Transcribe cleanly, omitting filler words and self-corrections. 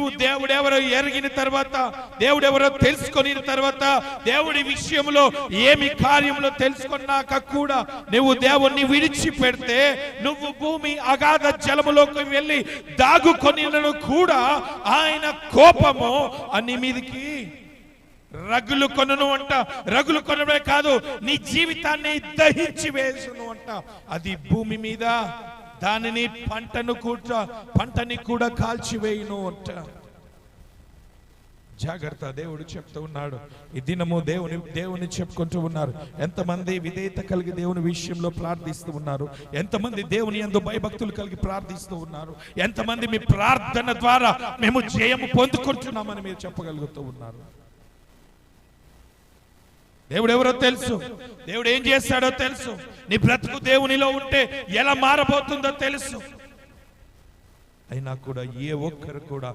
నీవు దేవుడెవరో ఎరిగిన తర్వాత, దేవుడెవరో తెలుసుకొని తర్వాత, దేవుడి విషయంలో ఏమి కార్యంలో తెలుసుకున్నాక కూడా నువ్వు దేవుణ్ణి విడిచిపెడితే, నువ్వు భూమి అగాధ జలములోకి వెళ్ళి దాగుకొనినను కూడా ఆయన కోపము నీ మీదికి రగులు కొనను అంట. రగులు కొనడమే కాదు, నీ జీవితాన్ని దహించి వేసును అంట. అది భూమి మీద దానిని పంటని కూడా కాల్చివేయును అంట. జాగ్రత్త. దేవుడు చెప్తూ ఉన్నాడు. ఈ దినము దేవుని చెప్పుకుంటూ ఉన్నారు. ఎంతమంది విధేయత కలిగి దేవుని విషయంలో ప్రార్థిస్తూ ఉన్నారు? ఎంతమంది దేవుని యందు భయభక్తులు కలిగి ప్రార్థిస్తూ ఉన్నారు? ఎంతమంది మీ ప్రార్థన ద్వారా మేము జయము పొందుకుంటున్నామని మీరు చెప్పగలుగుతూ ఉన్నారు? దేవుడు ఎవరో తెలుసు, దేవుడు ఏం చేస్తాడో తెలుసు, నీ బ్రతుకు దేవునిలో ఉంటే ఎలా మారబోతుందో తెలుసు. అయినా కూడా ఏ ఒక్కరు కూడా